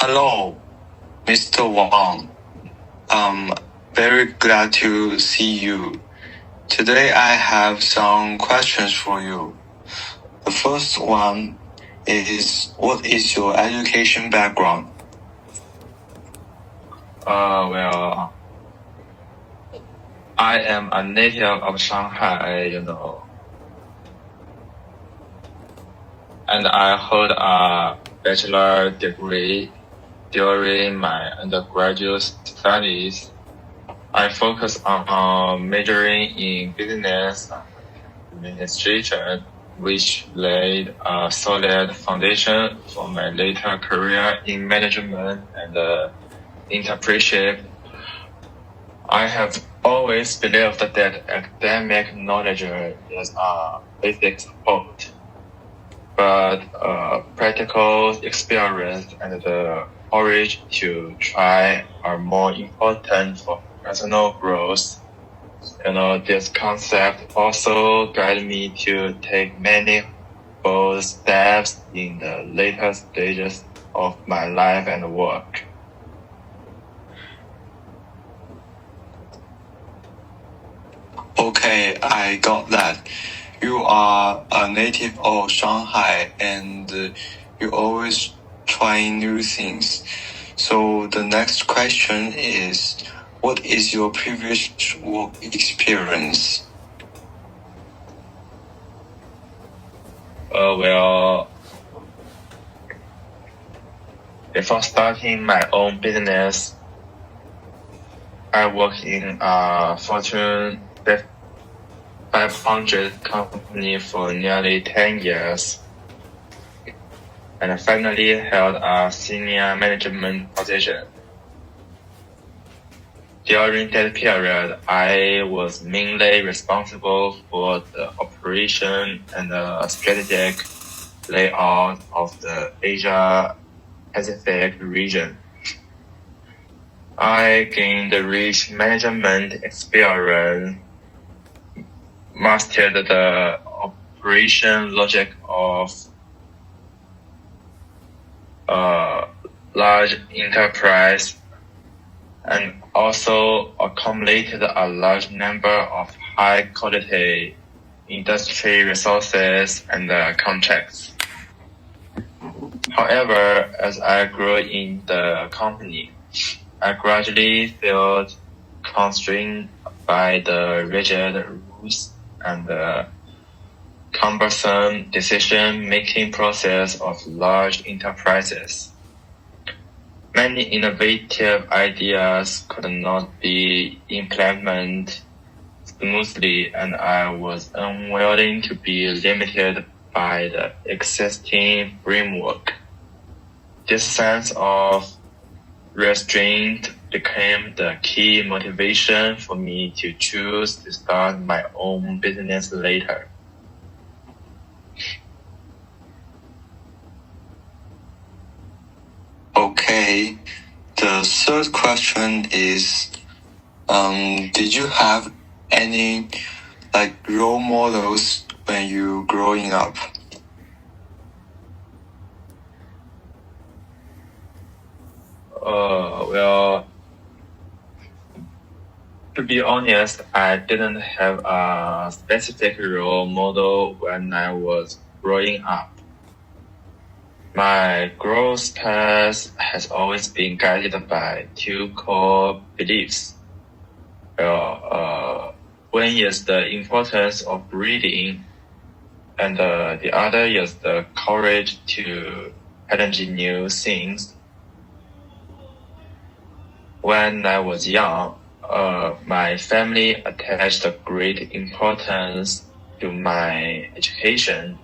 Hello, Mr. Wang. I'm very glad to see you. Today I have some questions for you. The first one is, what is your education background? Well, I am a native of Shanghai, and I hold a bachelor degree during my undergraduate studies. I focus on majoring in business administration, which laid a solid foundation for my later career in management and entrepreneurship. I have always believed that academic knowledge is a basic support, but practical experience and the courage to try are more important for personal growth. This concept also guided me to take many bold steps in the later stages of my life and work. Okay, I got that. You are a native of Shanghai and you always try new things. So the next question is, what is your previous work experience? Well, before starting my own business, I worked in a Fortune 500 company for nearly 10 years, and finally held a senior management position. During that period, I was mainly responsible for the operation and the strategic layout of the Asia Pacific region. I gained rich management experience, mastered the operation logic of large enterprise, and also accumulated a large number of high-quality industry resources and contracts. However, as I grew in the company, I gradually felt constrained by the rigid rules and the cumbersome decision-making process of large enterprises. Many innovative ideas could not be implemented smoothly, and I was unwilling to be limited by the existing framework. This sense of restraint became the key motivation for me to choose to start my own business later. Okay, the third question is, did you have any role models when you growing up? Well, to be honest, I didn't have a specific role model when I was growing up. My growth path has always been guided by two core beliefs. One is the importance of reading, and the other is the courage to challenge new things. When I was young, my family attached great importance to my education,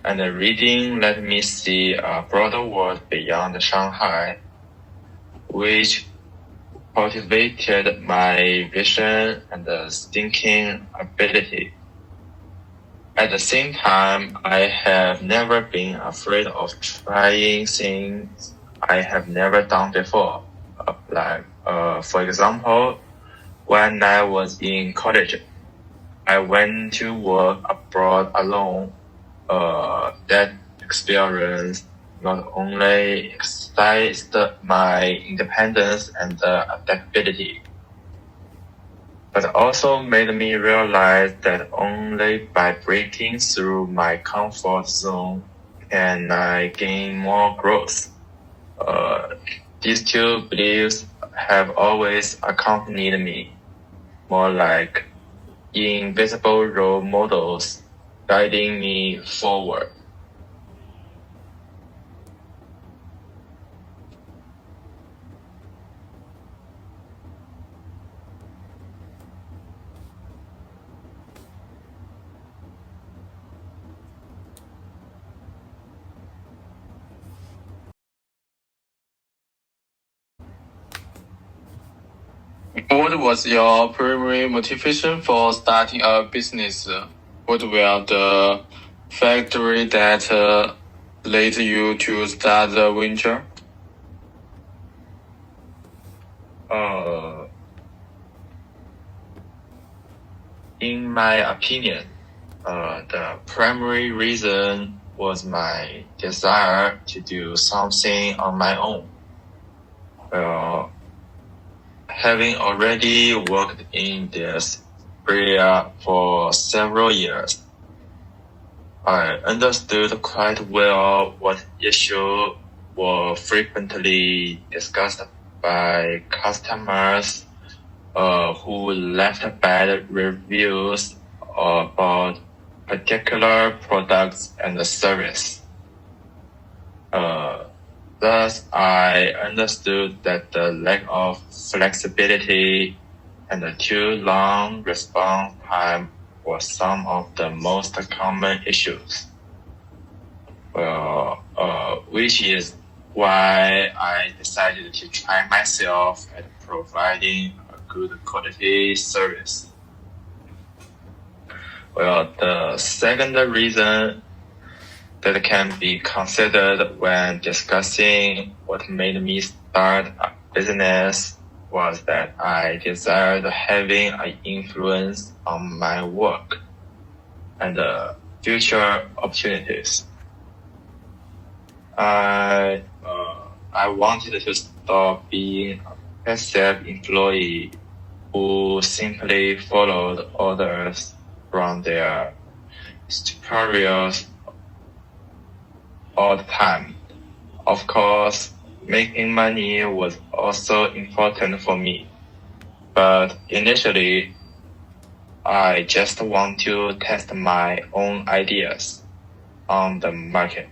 and reading let me see a broader world beyond Shanghai, which cultivated my vision and thinking ability. At the same time, I have never been afraid of trying things I have never done before. For example, when I was in college, I went to work abroad alone. That experience not only emphasized my independence and adaptability, but also made me realize that only by breaking through my comfort zone can I gain more growth. These two beliefs have always accompanied me, more like invisible role models guiding me forward. What was your primary motivation for starting a business? What were the factors that led you to start the venture? In my opinion, the primary reason was my desire to do something on my own. Well, having already worked in this area for several years, I understood quite well what issues were frequently discussed by customers who left bad reviews about particular products and service. Thus, I understood that the lack of flexibility and the too long response time were some of the most common issues. Which is why I decided to try myself at providing a good quality service. Well, the second reason that can be considered when discussing what made me start a business was that I desired having an influence on my work and future opportunities. I wanted to stop being a passive employee who simply followed orders from their superiors all the time. Of course, making money was also important for me, but initially, I just want to test my own ideas on the market.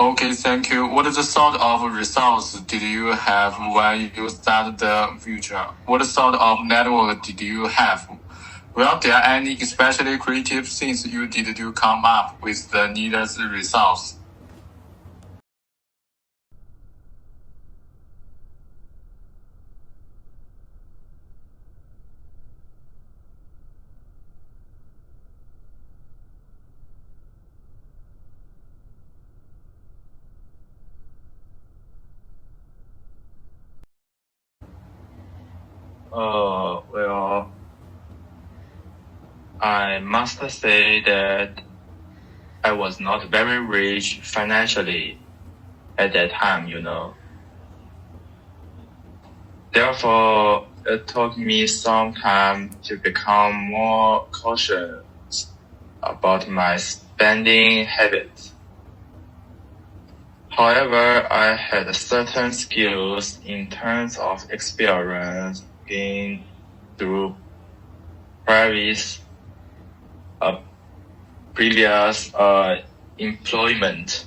Okay, thank you. What sort of results did you have when you started the venture? What sort of network did you have? Were there any especially creative things you did to come up with the needed results? Well, I must say that I was not very rich financially at that time, Therefore, it took me some time to become more cautious about my spending habits. However, I had certain skills in terms of experience gained through previous employment,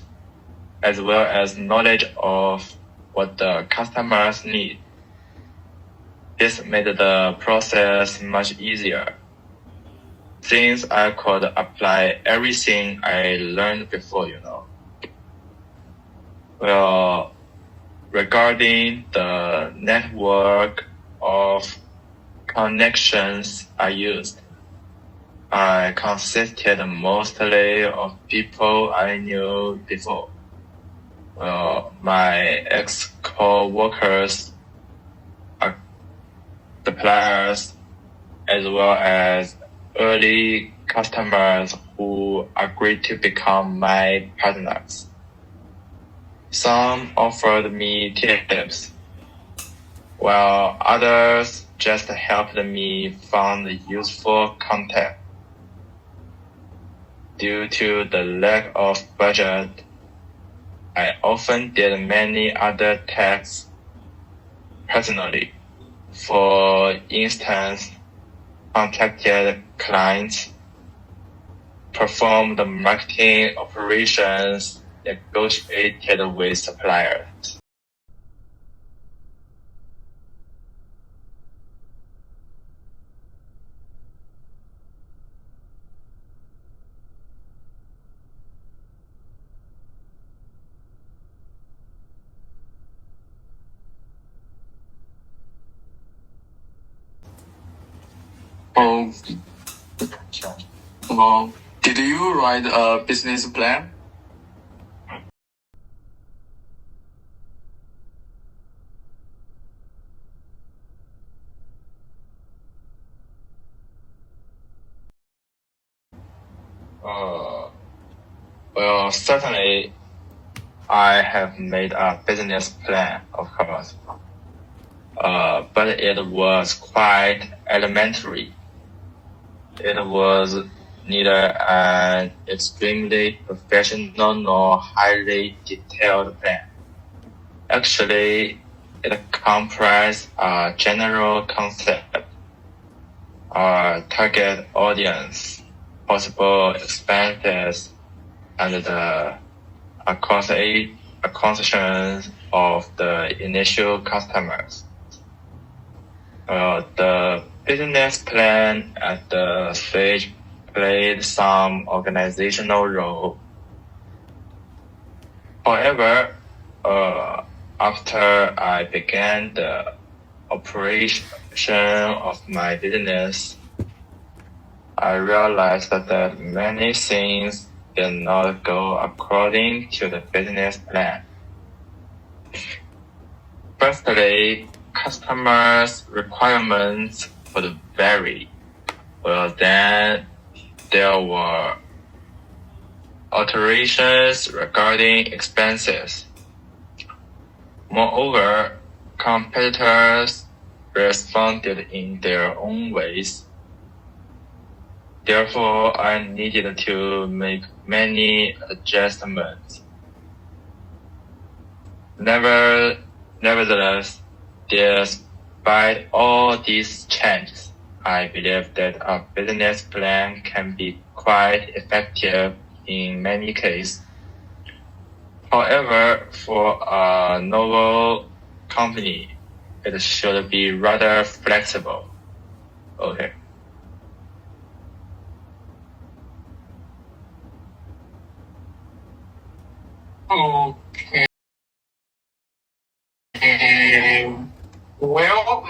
as well as knowledge of what the customers need. This made the process much easier, since I could apply everything I learned before, Well, regarding the network of connections I used, I consisted mostly of people I knew before. My ex-co-workers, suppliers, as well as early customers who agreed to become my partners. Some offered me tips, while others just helped me find useful content. Due to the lack of budget, I often did many other tasks personally. For instance, contacted clients, performed marketing operations, negotiated with suppliers. Did you write a business plan? Well, certainly, I have made a business plan, of course. But it was quite elementary. It was neither an extremely professional nor highly detailed plan. Actually, it comprised a general concept, a target audience, possible expenses, and the acquisitions of the initial customers. The business plan at the stage played some organizational role. However, after I began the operation of my business, I realized that many things did not go according to the business plan. Firstly, customers' requirements would vary. Well, then there were alterations regarding expenses. Moreover, competitors responded in their own ways. Therefore, I needed to make many adjustments. Nevertheless, despite all these changes, I believe that a business plan can be quite effective in many cases. However, for a novel company, it should be rather flexible. Okay. Okay. Well,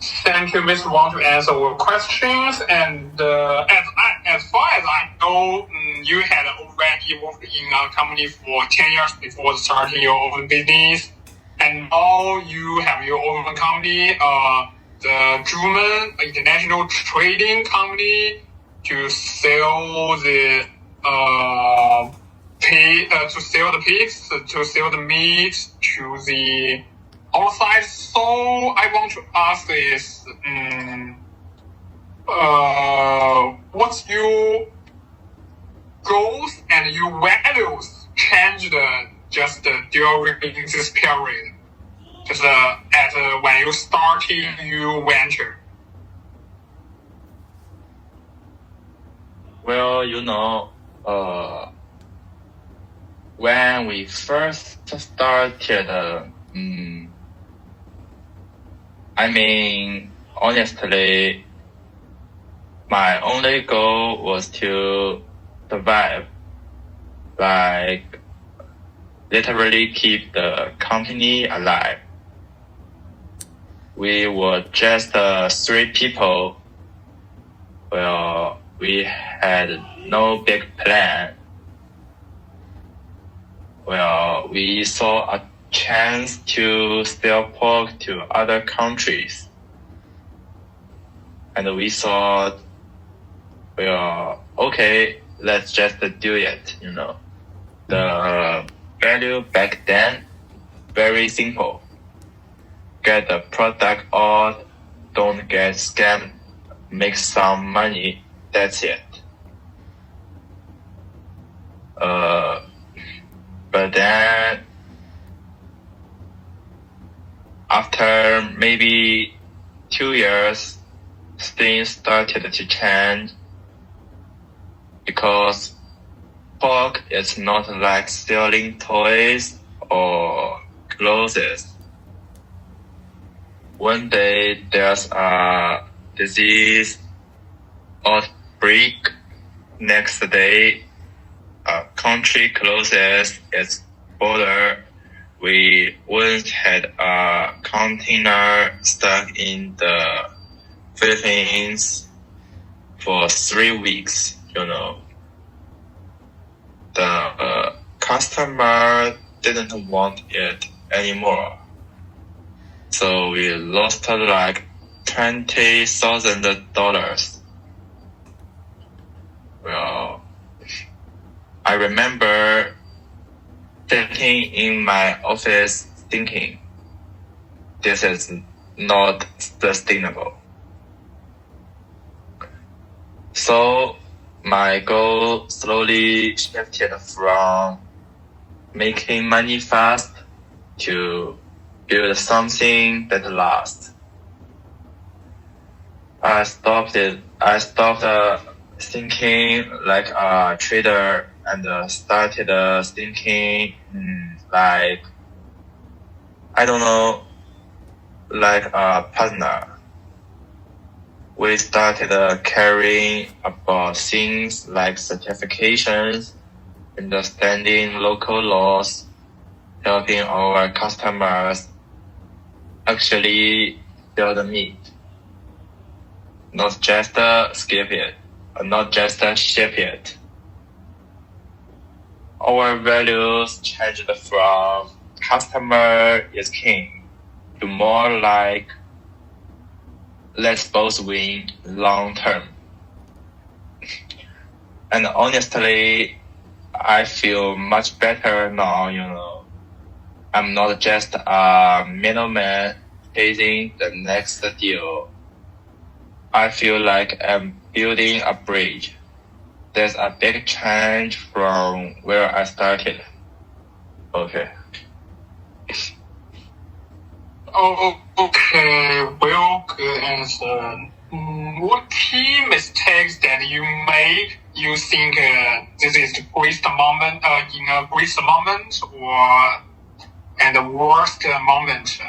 thank you, Mr. Wang, to answer our questions. And as far as I know, you had already worked in a company for 10 years before starting your own business. And now you have your own company, the German International Trading Company, to sell the pigs, to sell the meat to the outside. So I want to ask is, what's your goals and your values changed just during this period? Just when you started your venture. Well, when we first started, honestly, my only goal was to survive, like literally keep the company alive. We were just 3 people, Well, we had no big plan. Well, we saw a chance to sell pork to other countries. And we thought, well, okay, let's just do it, The value back then, very simple. Get the product out, don't get scammed, make some money, that's it. But then, after maybe 2 years, things started to change because pork is not like selling toys or clothes. One day there's a disease outbreak. Next day, a country closes its border. We once had a container stuck in the Philippines for 3 weeks, The customer didn't want it anymore. So we lost like $20,000. Well, I remember sitting in my office thinking, this is not sustainable. So my goal slowly shifted from making money fast to build something that lasts. I stopped thinking like a trader and started thinking like a partner. We started caring about things like certifications, understanding local laws, helping our customers actually sell the meat, not just ship it. Our values changed from customer is king to more like let's both win long term. And honestly, I feel much better now, I'm not just a middleman chasing the next deal. I feel like I'm building a bridge. There's a big change from where I started. Okay. Oh, okay. Well, good answer. What key mistakes that you make? You think this is the greatest moment in a greatest moment, and the worst moment?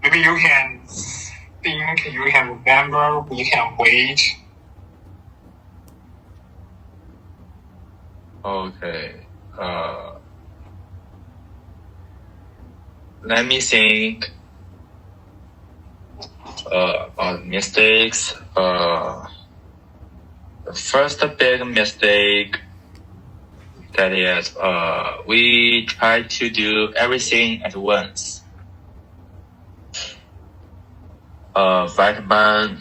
Maybe you can think, you can remember, we can wait. Okay. Let me think about mistakes. The first big mistake that is we try to do everything at once. Vietnam,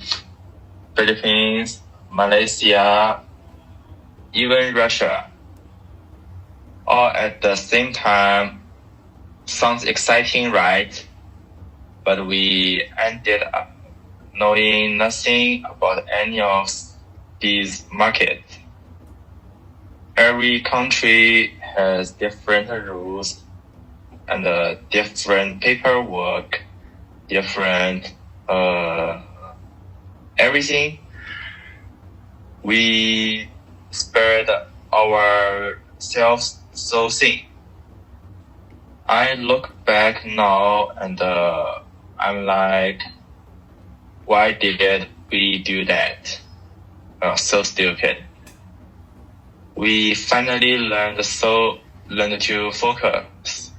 Philippines, Malaysia, even Russia, all at the same time. Sounds exciting, right? But we ended up knowing nothing about any of these markets. Every country has different rules and different paperwork, different everything. We spread ourselves so thin. I look back now and I'm like, why did we do that? So stupid. We finally learned to focus.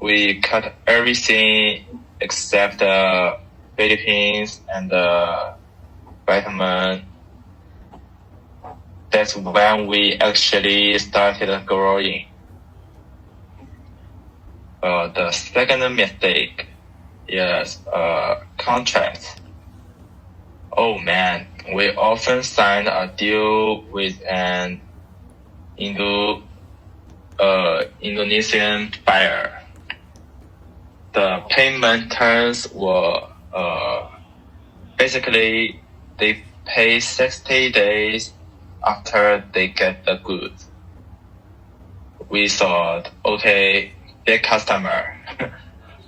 We cut everything except the Philippines and Vietnam. That's when we actually started growing. The second mistake is contracts. Oh man, we often sign a deal with an Indonesian buyer. The payment terms were basically they pay 60 days after they get the goods. We thought, okay, big customer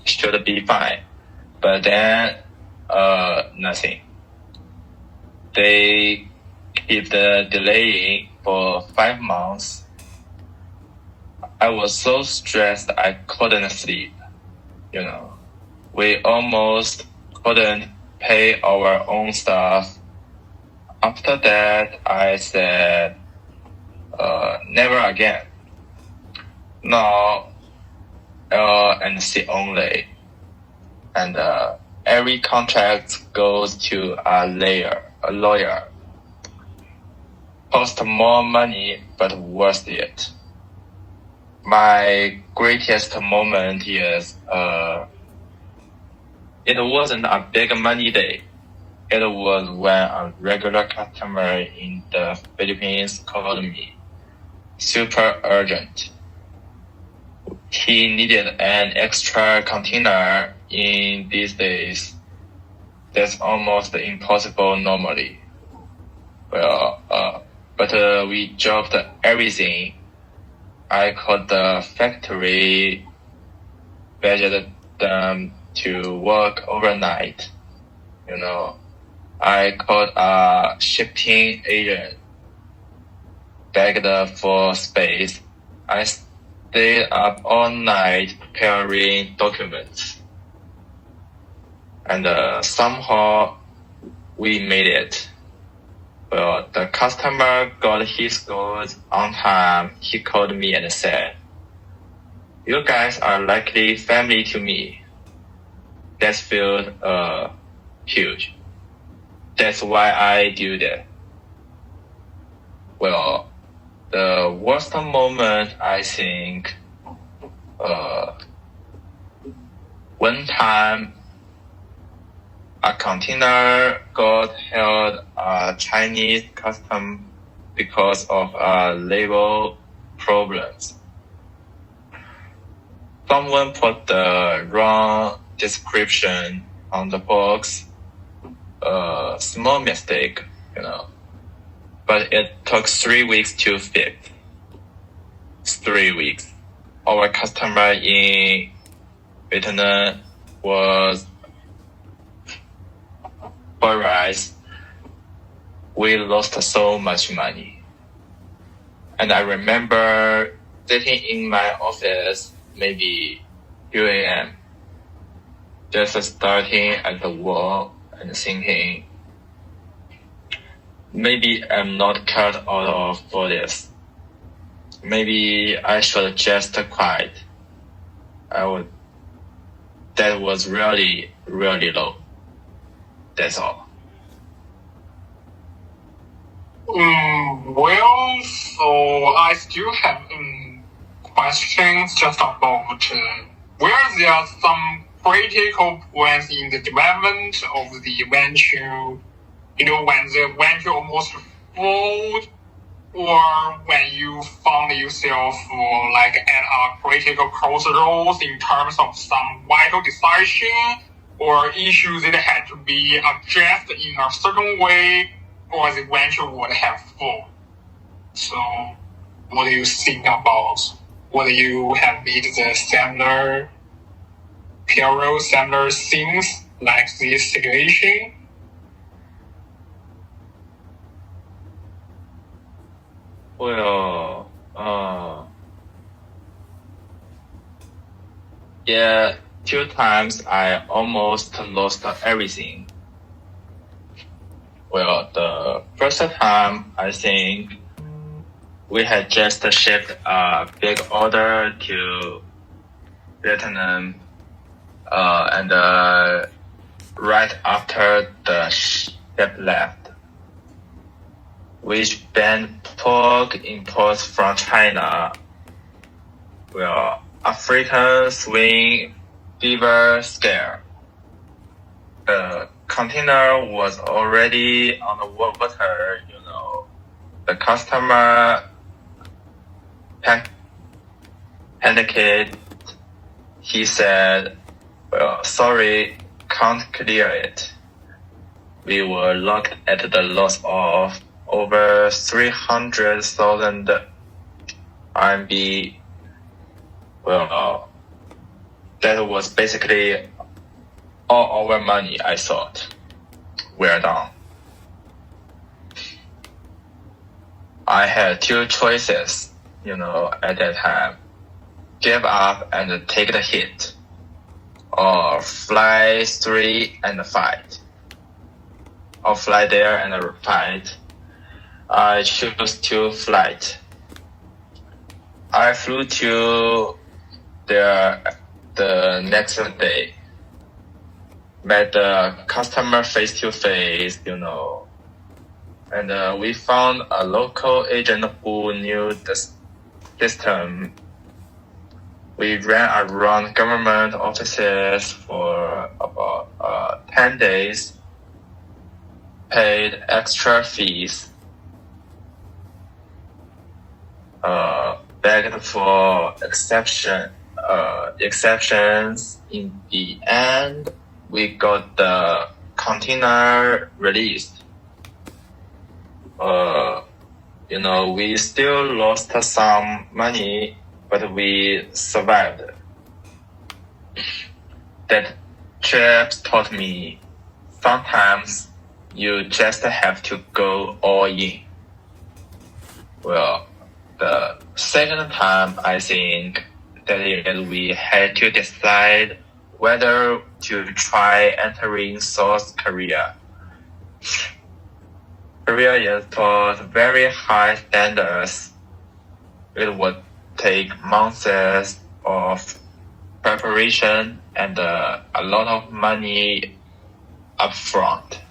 should be fine. But then, nothing. They keep the delaying for 5 months. I was so stressed I couldn't sleep. We almost couldn't pay our own stuff. After that, I said, never again. Now, L and C only. And every contract goes to a lawyer. Cost more money, but worth it. My greatest moment is, it wasn't a big money day. It was when a regular customer in the Philippines called me. Super urgent. He needed an extra container in these days. That's almost impossible normally. But we dropped everything. I called the factory, begged them to work overnight. I called a shipping agent, begged for space. I stayed up all night preparing documents. And somehow we made it. The customer got his goods on time. He called me and said, "You guys are likely family to me." That felt huge. That's why I do that. The worst moment, I think, one time a container got held at Chinese custom because of label problems. Someone put the wrong description on the box. Small mistake, but it took 3 weeks to fix. 3 weeks. Our customer in Vietnam was polarized. We lost so much money. And I remember sitting in my office maybe 2 a.m. just starting at the wall and thinking, maybe I'm not cut out for this. Maybe I should just quit. That was really, really low. That's all. So I still have questions just about where there are some critical points in the development of the venture, when the venture almost failed, or when you found yourself at a critical crossroads in terms of some vital decision or issues that had to be addressed in a certain way, or the venture would have failed. So, what do you think about whether you have made the similar things like this situation? Yeah, 2 times I almost lost everything. The first time, I think we had just shipped a big order to Vietnam, and right after the ship left, which banned pork imports from China. Well, African swine fever scare. The container was already on the water, The customer panicked. He said, well, sorry, can't clear it. We were locked at the loss of over 300,000 RMB. Well, that was basically all our money, I thought. We're done. I had two choices, at that time. Give up and take the hit, or fly through and fight. Or fly there and fight. I chose to flight. I flew to there the next day. Met the customer face to face, And we found a local agent who knew the system. We ran around government offices for about 10 days, paid extra fees, begged for exceptions. In the end, we got the container released. We still lost some money, but we survived. That trip taught me sometimes you just have to go all in. Well, the second time I think that we had to decide whether to try entering South Korea. Korea is taught very high standards. It would take months of preparation and a lot of money up front.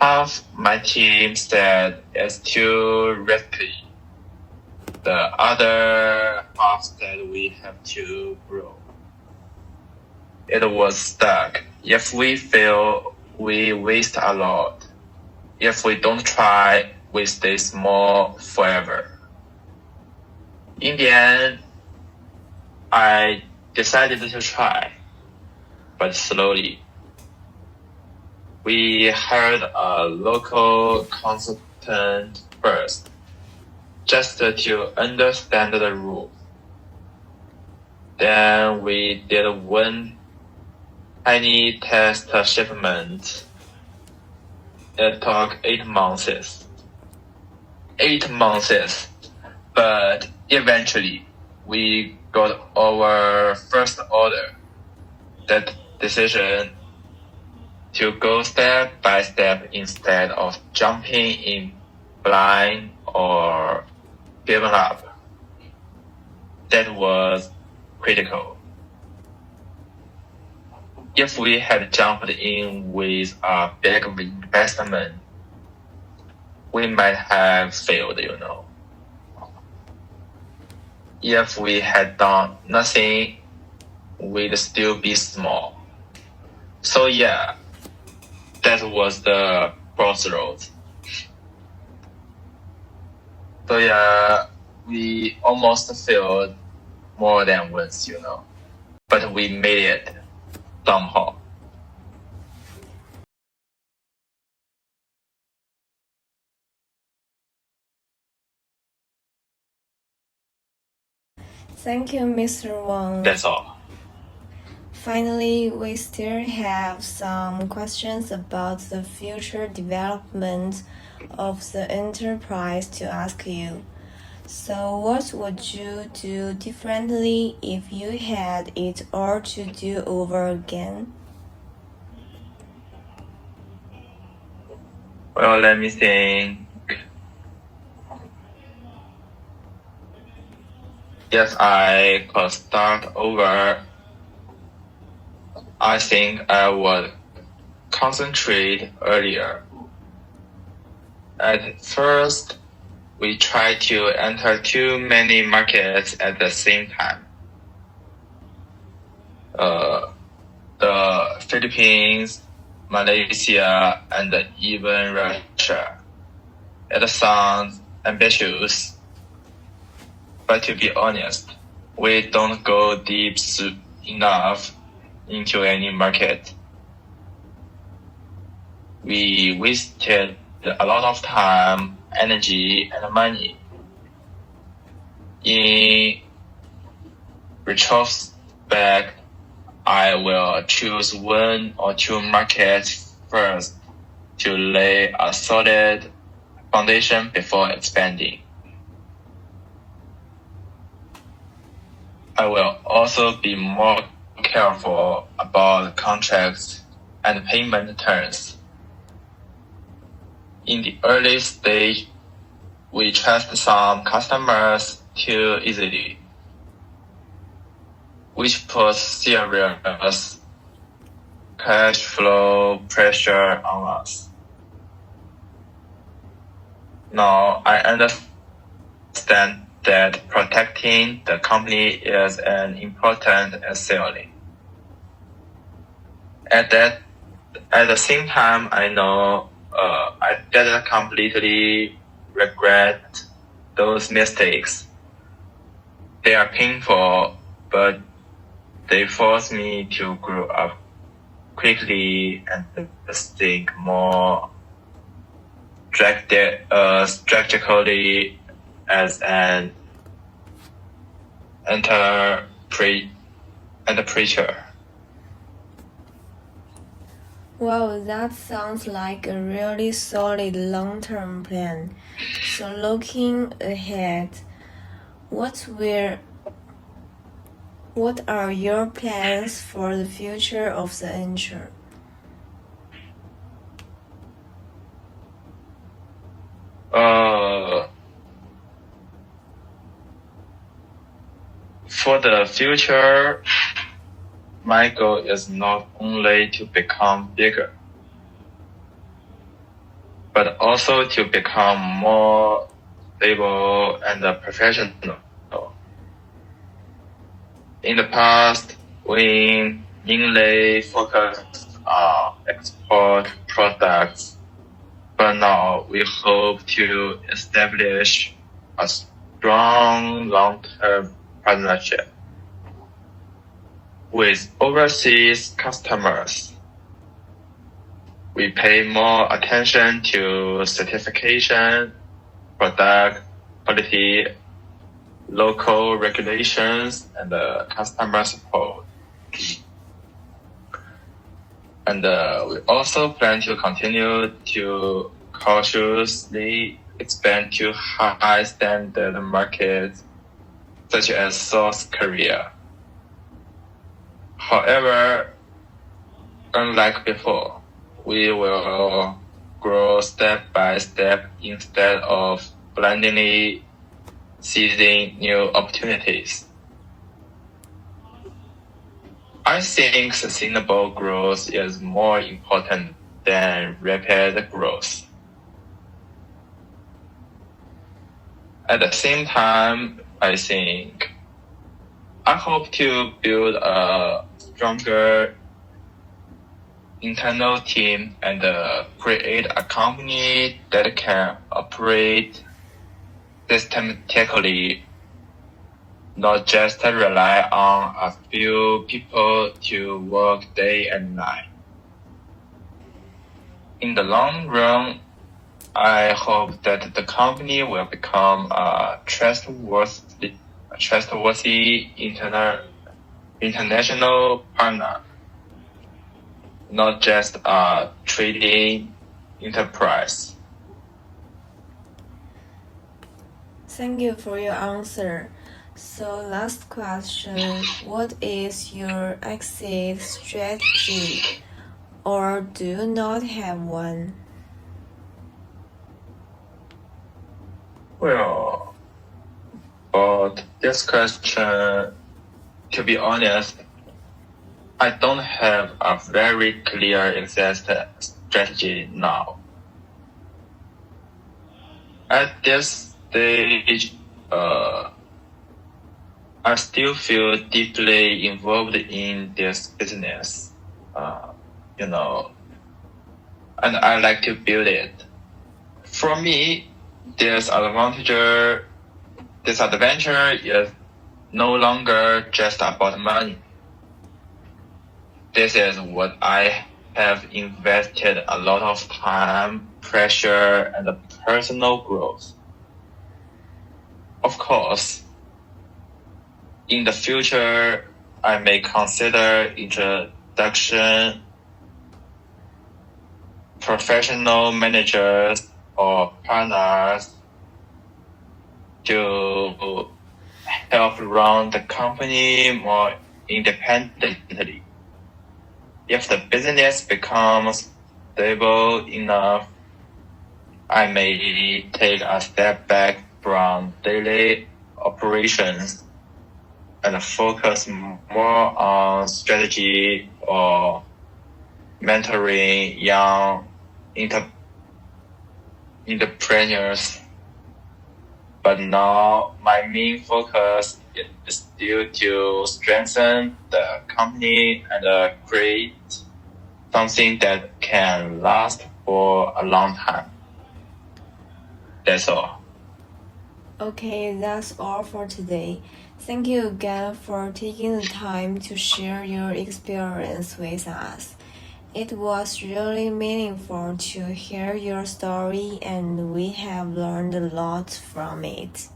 Half my team said it's too risky. The other half said we have to grow. It was stuck. If we fail, we waste a lot. If we don't try, we stay small forever. In the end, I decided to try, but slowly. We hired a local consultant first, just to understand the rules. Then we did one tiny test shipment. It took 8 months. 8 months, but eventually we got our first order. That decision to go step by step instead of jumping in blind or giving up. That was critical. If we had jumped in with a big investment, we might have failed, If we had done nothing, we'd still be small. So yeah, that was the crossroads. So yeah, we almost failed more than once, But we made it somehow. Thank you, Mr. Wang. That's all. Finally, we still have some questions about the future development of the enterprise to ask you. So what would you do differently if you had it all to do over again? Well, let me think. If I could start over, I think I would concentrate earlier. At first, we tried to enter too many markets at the same time. The Philippines, Malaysia, and even Russia. It sounds ambitious, but to be honest, we don't go deep enough into any market. We wasted a lot of time, energy, and money. In retrospect, I will choose 1 or 2 markets first to lay a solid foundation before expanding. I will also be more careful about contracts and payment terms. In the early stage, we trust some customers too easily, which puts serious cash flow pressure on us. Now I understand that protecting the company is an important asset. At the same time, I know I didn't completely regret those mistakes. They are painful, but they force me to grow up quickly and think more strategically as an entrepreneur. Wow, that sounds like a really solid long-term plan. So looking ahead, what are your plans for the future of the venture? For the future, my goal is not only to become bigger, but also to become more stable and professional. In the past, we mainly focused on export products, but now we hope to establish a strong long-term partnership with overseas customers. We pay more attention to certification, product quality, local regulations, and customer support. And we also plan to continue to cautiously expand to high standard markets such as South Korea. However, unlike before, we will grow step by step instead of blindly seizing new opportunities. I think sustainable growth is more important than rapid growth. At the same time, I hope to build a stronger internal team and create a company that can operate systematically, not just rely on a few people to work day and night. In the long run, I hope that the company will become a trustworthy international partner, not just a trading enterprise. Thank you for your answer. So last question, what is your exit strategy, or do you not have one? Well, about this question, to be honest, I don't have a very clear exit strategy now. At this stage, I still feel deeply involved in this business, and I like to build it. For me, this adventure is no longer just about money. This is what I have invested a lot of time, pressure, and personal growth. Of course, in the future, I may consider introduction, professional managers or partners to help run the company more independently. If the business becomes stable enough, I may take a step back from daily operations and focus more on strategy or mentoring young entrepreneurs. But now my main focus is still to strengthen the company and create something that can last for a long time. That's all. Okay, that's all for today. Thank you again for taking the time to share your experience with us. It was really meaningful to hear your story, and we have learned a lot from it.